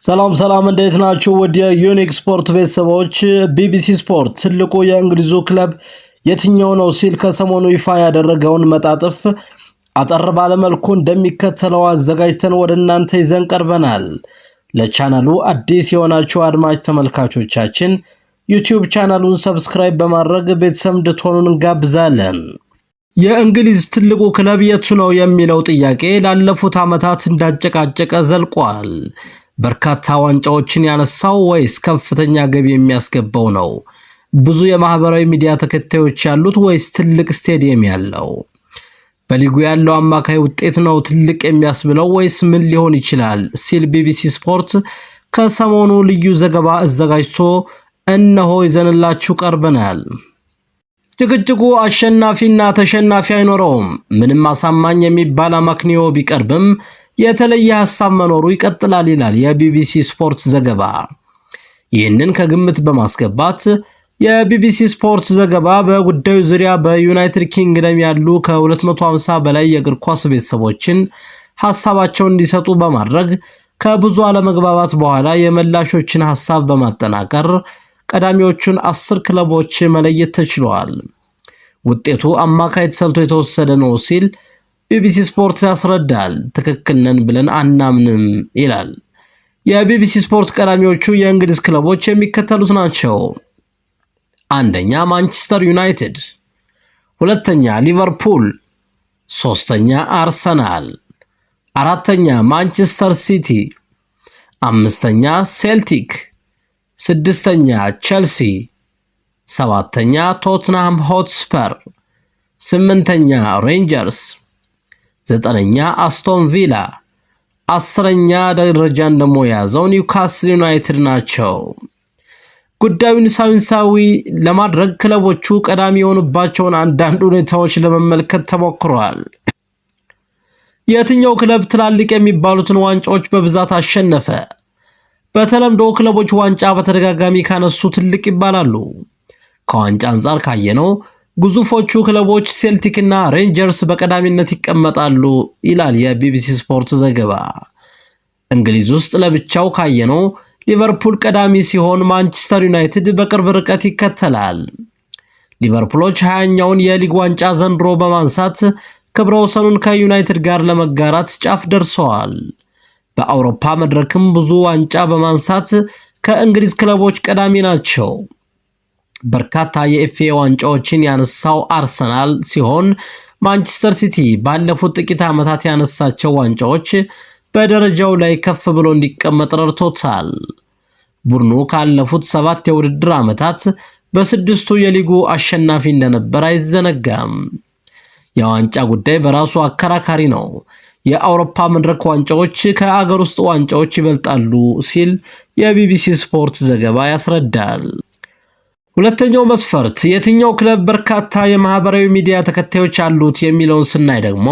ሰላም እንዴት ናችሁ? ወደ ዩኒክ ስፖርት ቤተሰቦች ቢቢሲ ስፖርት ትልቁ የእንግሊዙ ክለብ የትኛው ነው ሲል ከሰሞኑ ይፋ ያደረገውን መጣጥፍ አጠር ባለ መልኩ እንደሚከተለው አዘጋጅተን ወደ እናንተ ይዘን ቀርበናል። ለቻናሉ አዲስ የሆናችሁ አድማጭ ተመልካቾቻችን ዩቲዩብ ቻናሉን ሰብስክራይብ በማድረግ ቤተሰብ እንድትሆኑን እንጋብዛለን። የእንግሊዝ ትልቁ ክለብ የቱ ነው የሚለው ጥያቄ ላለፉት ዓመታት እንዳጨቃጨቀ ዘልቋል። በርካታ ዋንጫዎችን ያነሳው ወይስ ከፍተኛ ገቢ የሚያስገባው ነው? ብዙ የማህበራዊ ሚዲያ ተከታዮች ያሉት ወይስ ትልቅ ስቴዲየም ያለው? በሊጉ ያለው አማካይ ውጤት ነው ትልቅ የሚያስብለው ወይስ ምን ሊሆን ይችላል ሲል ቢቢሲ ስፖርት ከሰሞኑ ልዩ ዘገባ አዘጋጅቶ እነሆ ይዘንላችሁ ቀርበናል። ጭቅጭቁ አሸናፊና ተሸናፊ አይኖረውም። ምንም አሳማኝ የሚባል አማክንዮ ቢቀርብም የተለየ ሐሳብ መኖሩ ይቀጥላል ይላል የቢቢሲ ስፖርት ዘገባ። ይህንን ከግምት በማስገባት የቢቢሲ ስፖርት ዘገባ በጉዳዩ ዙሪያ በዩናይትድ ኪንግደም ያሉ ከ250 በላይ የእግር ኳስ ቤተሰቦችን ሐሳባቸውን እንዲሰጡ በማድረግ ከብዙ አለመግባባት በኋላ የመላሾችን ሐሳብ በማጠናቀር ቀዳሚዎቹን 10 ክለቦች መለየት ተችሏል። ውጤቱ አማካይ ተሰልቶ የተወሰደ ነው ሲል ቢቢሲ ስፖርት ያስረዳል። ትክክል ነን ብለን አናምንም ይላል። የቢቢሲ ስፖርት ቀዳሚዎቹ የእንግሊዝ ክለቦች የሚከተሉት ናቸው። አንደኛ ማንቸስተር ዩናይትድ፣ ሁለተኛ ሊቨርፑል፣ ሶስተኛ አርሰናል፣ አራተኛ ማንቸስተር ሲቲ፣ አምስተኛ ሴልቲክ፣ ስድስተኛ ቼልሲ፣ ሰባተኛ ቶትንሃም ሆትስፐር፣ ስምንተኛ ሬንጀርስ፣ ዘጠነኛ አስቶን ቪላ፣ አስረኛ ደረጃን ደግሞ የያዘው ኒውካስል ዩናይትድ ናቸው። ጉዳዩን ሳይንሳዊ ለማድረግ ክለቦቹ ቀዳሚ የሆኑባቸውን አንዳንድ ሁኔታዎች ለመመልከት ተሞክሯል። የትኛው ክለብ ትላልቅ የሚባሉትን ዋንጫዎች በብዛት አሸነፈ? በተለምዶ ክለቦች ዋንጫ በተደጋጋሚ ካነሱ ትልቅ ይባላሉ። ከዋንጫ አንጻር ካየነው ግዙፎቹ ክለቦች ሴልቲክ እና ሬንጀርስ በቀዳሚነት ይቀመጣሉ ይላል የቢቢሲ ስፖርት ዘገባ። እንግሊዝ ውስጥ ለብቻው ካየነው ሊቨርፑል ቀዳሚ ሲሆን ማንቸስተር ዩናይትድ በቅርብ ርቀት ይከተላል። ሊቨርፑሎች 20ኛውን የሊግ ዋንጫ ዘንድሮ በማንሳት ክብረ ወሰኑን ከዩናይትድ ጋር ለመጋራት ጫፍ ደርሰዋል። በአውሮፓ መድረክም ብዙ ዋንጫ በማንሳት ከእንግሊዝ ክለቦች ቀዳሚ ናቸው። በርካታ የኤፍኤ ዋንጫዎችን ያነሳው አርሰናል ሲሆን ማንቸስተር ሲቲ ባለፉት ጥቂት ዓመታት ያነሳቸው ዋንጫዎች በደረጃው ላይ ከፍ ብሎ እንዲቀመጥ ረድቶታል። ቡድኑ ካለፉት 7 የውድድር ዓመታት በስድስቱ የሊጉ አሸናፊ እንደነበር አይዘነጋም። የዋንጫ ጉዳይ በራሱ አከራካሪ ነው። የአውሮፓ መድረክ ዋንጫዎች ከአገር ውስጥ ዋንጫዎች ይበልጣሉ ሲል የቢቢሲ ስፖርት ዘገባ ያስረዳል። ሁለተኛው መስፈርት የትኛው ክለብ በርካታ የማህበራዊ ሚዲያ ተከታዮች አሉት የሚለውን ስናይ ደግሞ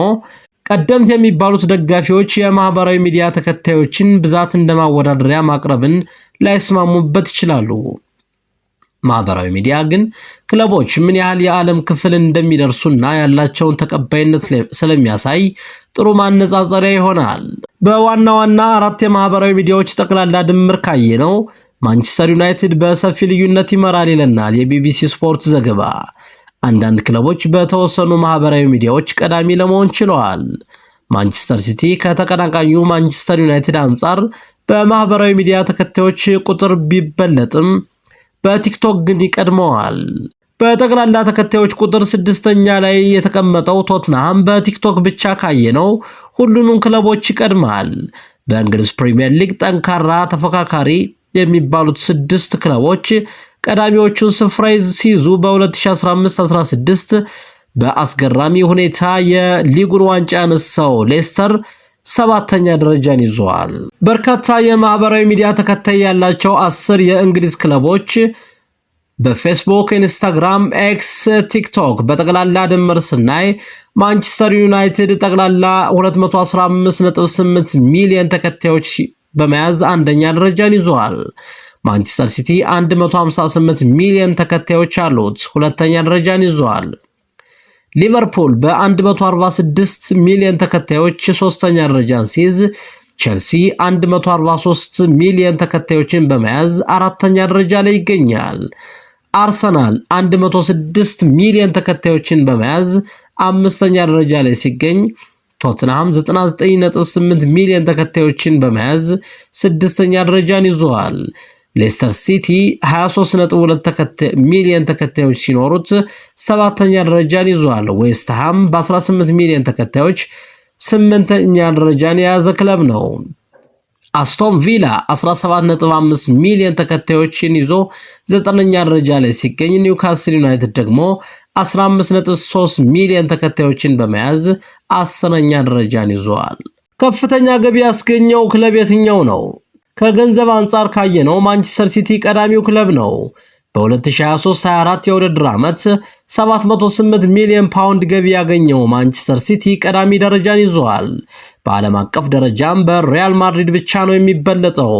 ቀደምት የሚባሉት ደጋፊዎች የማህበራዊ ሚዲያ ተከታዮችን ብዛት እንደማወዳደሪያ ማቅረብን ላይስማሙበት ይችላሉ። ማህበራዊ ሚዲያ ግን ክለቦች ምን ያህል የዓለም ክፍል እንደሚደርሱና ያላቸውን ተቀባይነት ስለሚያሳይ ጥሩ ማነጻጸሪያ ይሆናል። በዋና 4 የማህበራዊ ሚዲያዎች ጠቅላላ ድምር ካየነው ማንቸስተር ዩናይትድ በሰፊ ልዩነት ይመራል ይለናል የቢቢሲ ስፖርት ዘገባ። አንዳንድ ክለቦች በተወሰኑ ማህበራዊ ሚዲያዎች ቀዳሚ ለመሆን ችለዋል። ማንቸስተር ሲቲ ከተቀናቃኙ ማንቸስተር ዩናይትድ አንጻር በማህበራዊ ሚዲያ ተከታዮች ቁጥር ቢበለጥም በቲክቶክ ግን ይቀድመዋል። በጠቅላላ ተከታዮች ቁጥር 6ኛ ላይ የተቀመጠው ቶትንሃም በቲክቶክ ብቻ ካየነው ሁሉንም ክለቦች ይቀድማል። በእንግሊዝ ፕሪሚየር ሊግ ጠንካራ ተፎካካሪ የሚባሉት 6 ክለቦች ቀዳሚዎቹን ስፍራ ሲይዙ በ2015-16 በአስገራሚ ሁኔታ የሊጉን ዋንጫ ያነሳው ሌስተር 7ኛ ደረጃን ይዟል። በርካታ የማህበራዊ ሚዲያ ተከታይ ያላቸው 10 የእንግሊዝ ክለቦች በፌስቡክ፣ ኢንስታግራም፣ ኤክስ፣ ቲክቶክ በጠቅላላ ድምር ስናይ ማንቸስተር ዩናይትድ ጠቅላላ 215.8 ሚሊዮን ተከታዮች በመያዝ አንደኛ ደረጃን ይዟል። ማንቸስተር ሲቲ 158 ሚሊዮን ተከታዮች አሉት፣ ሁለተኛ ደረጃን ይዟል። ሊቨርፑል በ146 ሚሊዮን ተከታዮች ሶስተኛ ደረጃን ሲይዝ ቼልሲ 143 ሚሊዮን ተከታዮችን በመያዝ አራተኛ ደረጃ ላይ ይገኛል። አርሰናል 106 ሚሊዮን ተከታዮችን በመያዝ አምስተኛ ደረጃ ላይ ሲገኝ ቶትንሃም 99.8 ሚሊዮን ተከታዮችን በመያዝ ስድስተኛ ደረጃን ይዟል። ሌስተር ሲቲ 23.2 ሚሊዮን ተከታዮች ሲኖሩት ሰባተኛ ደረጃን ይዟል። ዌስትሃም በ18 ሚሊዮን ተከታዮች ስምንተኛ ደረጃን የያዘ ክለብ ነው። አስቶን ቪላ 17.5 ሚሊዮን ተከታዮችን ይዞ 9ኛ ደረጃ ላይ ሲገኝ ኒውካስል ዩናይትድ ደግሞ 15.3 ሚሊዮን ተከታዮችን በመያዝ 10ኛ ደረጃን ይዟል። ከፍተኛ ገቢ ያስገኘው ክለብ የትኛው ነው? ከገንዘብ አንጻር ካየነው ማንቸስተር ሲቲ ቀዳሚው ክለብ ነው። በ2023-24 የውድድር ዓመት 708 ሚሊዮን ፓውንድ ገቢ ያገኘው ማንቸስተር ሲቲ ቀዳሚ ደረጃን ይዟል። በዓለም አቀፍ ደረጃም በሪያል ማድሪድ ብቻ ነው የሚበለጠው።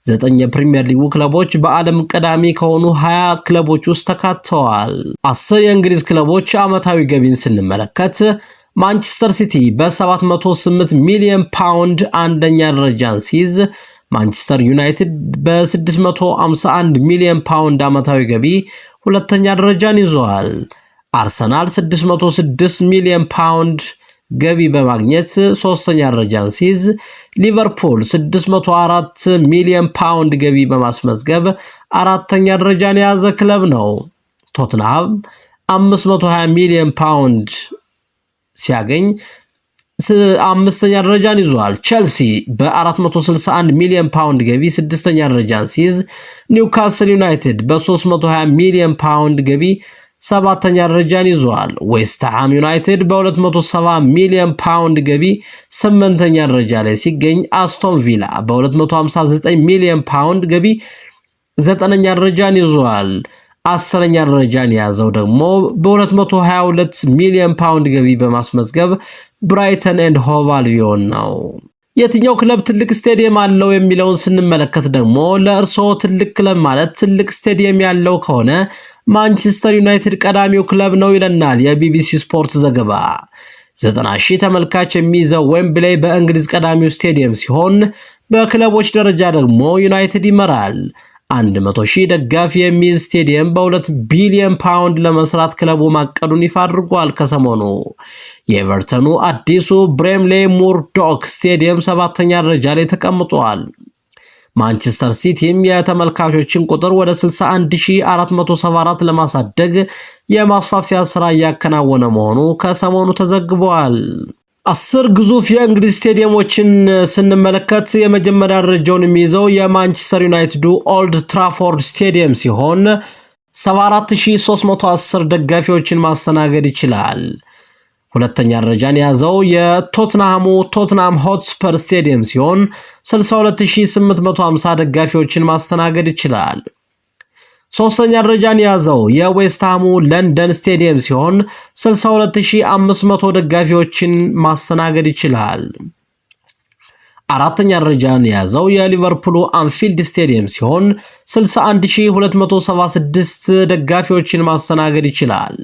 9 የፕሪሚየር ሊጉ ክለቦች በዓለም ቀዳሚ ከሆኑ 20 ክለቦች ውስጥ ተካተዋል። 10 የእንግሊዝ ክለቦች ዓመታዊ ገቢን ስንመለከት ማንቸስተር ሲቲ በ708 ሚሊዮን ፓውንድ አንደኛ ደረጃን ሲይዝ ማንቸስተር ዩናይትድ በ651 ሚሊዮን ፓውንድ ዓመታዊ ገቢ ሁለተኛ ደረጃን ይዟል። አርሰናል 606 ሚሊዮን ፓውንድ ገቢ በማግኘት ሶስተኛ ደረጃን ሲይዝ ሊቨርፑል 604 ሚሊዮን ፓውንድ ገቢ በማስመዝገብ አራተኛ ደረጃን የያዘ ክለብ ነው። ቶትንሃም 520 ሚሊዮን ፓውንድ ሲያገኝ አምስተኛ ደረጃን ይዟል። ቼልሲ በ461 ሚሊዮን ፓውንድ ገቢ ስድስተኛ ደረጃን ሲይዝ ኒውካስል ዩናይትድ በ320 ሚሊዮን ፓውንድ ገቢ ሰባተኛ ደረጃን ይዟል። ዌስትሃም ዩናይትድ በ270 ሚሊዮን ፓውንድ ገቢ ስምንተኛ ደረጃ ላይ ሲገኝ አስቶን ቪላ በ259 ሚሊዮን ፓውንድ ገቢ ዘጠነኛ ደረጃን ይዟል። አስረኛ ደረጃን የያዘው ደግሞ በ222 ሚሊዮን ፓውንድ ገቢ በማስመዝገብ ብራይተን ኤንድ ሆቭ አልቢዮን ነው። የትኛው ክለብ ትልቅ ስቴዲየም አለው የሚለውን ስንመለከት ደግሞ ለእርስዎ ትልቅ ክለብ ማለት ትልቅ ስቴዲየም ያለው ከሆነ ማንቸስተር ዩናይትድ ቀዳሚው ክለብ ነው ይለናል የቢቢሲ ስፖርት ዘገባ። 90,000 ተመልካች የሚይዘው ዌምብሌይ በእንግሊዝ ቀዳሚው ስቴዲየም ሲሆን በክለቦች ደረጃ ደግሞ ዩናይትድ ይመራል። 100,000 ደጋፊ የሚይዝ ስቴዲየም በ2 ቢሊዮን ፓውንድ ለመስራት ክለቡ ማቀዱን ይፋ አድርጓል። ከሰሞኑ የኤቨርተኑ አዲሱ ብሬምሌ ሙርዶክ ስቴዲየም 7ኛ ደረጃ ላይ ተቀምጧል። ማንቸስተር ሲቲም የተመልካቾችን ቁጥር ወደ 61,474 ለማሳደግ የማስፋፊያ ስራ እያከናወነ መሆኑ ከሰሞኑ ተዘግቧል። 10 ግዙፍ የእንግሊዝ ስቴዲየሞችን ስንመለከት የመጀመሪያ ደረጃውን የሚይዘው የማንቸስተር ዩናይትዱ ኦልድ ትራፎርድ ስቴዲየም ሲሆን 74,310 ደጋፊዎችን ማስተናገድ ይችላል። ሁለተኛ ደረጃን የያዘው የቶትንሃሙ ቶትንሃም ሆትስፐር ስቴዲየም ሲሆን 62,850 ደጋፊዎችን ማስተናገድ ይችላል። ሶስተኛ ደረጃን የያዘው የዌስትሃሙ ለንደን ስቴዲየም ሲሆን 62,500 ደጋፊዎችን ማስተናገድ ይችላል። አራተኛ ደረጃን የያዘው የሊቨርፑሉ አንፊልድ ስቴዲየም ሲሆን 61,276 ደጋፊዎችን ማስተናገድ ይችላል።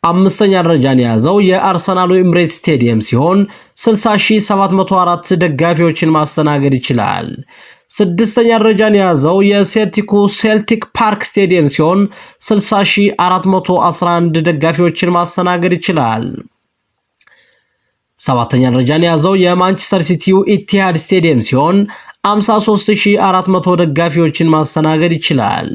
አምስተኛ ደረጃን የያዘው የአርሰናሉ ኤምሬትስ ስቴዲየም ሲሆን 60,704 ደጋፊዎችን ማስተናገድ ይችላል። ስድስተኛ ደረጃን የያዘው የሴልቲኩ ሴልቲክ ፓርክ ስቴዲየም ሲሆን 60,411 ደጋፊዎችን ማስተናገድ ይችላል። ሰባተኛ ደረጃን የያዘው የማንቸስተር ሲቲው ኢቲሃድ ስቴዲየም ሲሆን 53,400 ደጋፊዎችን ማስተናገድ ይችላል።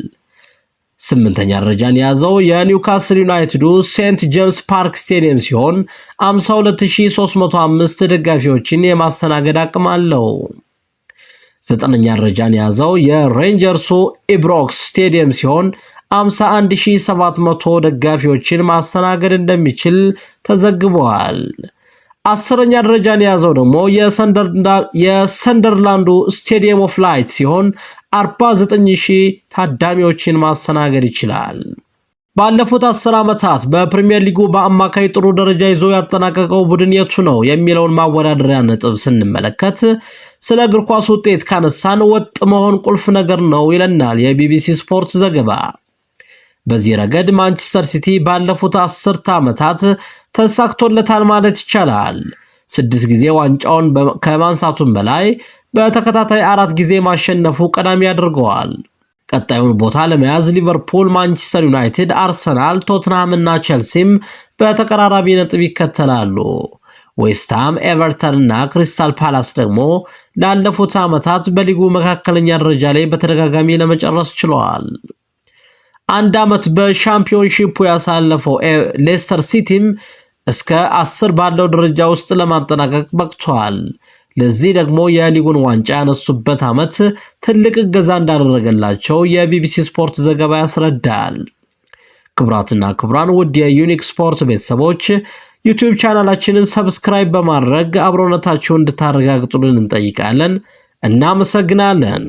ስምንተኛ ደረጃን የያዘው የኒውካስል ዩናይትዱ ሴንት ጄምስ ፓርክ ስቴዲየም ሲሆን 52,305 ደጋፊዎችን የማስተናገድ አቅም አለው። ዘጠነኛ ደረጃን የያዘው የሬንጀርሱ ኢብሮክስ ስቴዲየም ሲሆን 51,700 ደጋፊዎችን ማስተናገድ እንደሚችል ተዘግቧል። አስረኛ ደረጃን የያዘው ደግሞ የሰንደርላንዱ ስቴዲየም ኦፍ ላይት ሲሆን 49,000 ታዳሚዎችን ማስተናገድ ይችላል። ባለፉት 10 ዓመታት በፕሪሚየር ሊጉ በአማካይ ጥሩ ደረጃ ይዞ ያጠናቀቀው ቡድን የቱ ነው የሚለውን ማወዳደሪያ ነጥብ ስንመለከት ስለ እግር ኳስ ውጤት ካነሳን ወጥ መሆን ቁልፍ ነገር ነው ይለናል የቢቢሲ ስፖርት ዘገባ። በዚህ ረገድ ማንቸስተር ሲቲ ባለፉት 10 ዓመታት ተሳክቶለታል ማለት ይቻላል። 6 ጊዜ ዋንጫውን ከማንሳቱም በላይ በተከታታይ 4 ጊዜ ማሸነፉ ቀዳሚ ያደርገዋል። ቀጣዩን ቦታ ለመያዝ ሊቨርፑል፣ ማንቸስተር ዩናይትድ፣ አርሰናል፣ ቶትንሃም እና ቼልሲም በተቀራራቢ ነጥብ ይከተላሉ። ዌስትሃም፣ ኤቨርተን እና ክሪስታል ፓላስ ደግሞ ላለፉት ዓመታት በሊጉ መካከለኛ ደረጃ ላይ በተደጋጋሚ ለመጨረስ ችለዋል። አንድ ዓመት በሻምፒዮንሺፑ ያሳለፈው ሌስተር ሲቲም እስከ 10 ባለው ደረጃ ውስጥ ለማጠናቀቅ በቅቷል። ለዚህ ደግሞ የሊጉን ዋንጫ ያነሱበት ዓመት ትልቅ እገዛ እንዳደረገላቸው የቢቢሲ ስፖርት ዘገባ ያስረዳል። ክቡራትና ክቡራን ውድ የዩኒክ ስፖርት ቤተሰቦች ዩቲዩብ ቻናላችንን ሰብስክራይብ በማድረግ አብሮነታችሁን እንድታረጋግጡልን እንጠይቃለን። እናመሰግናለን።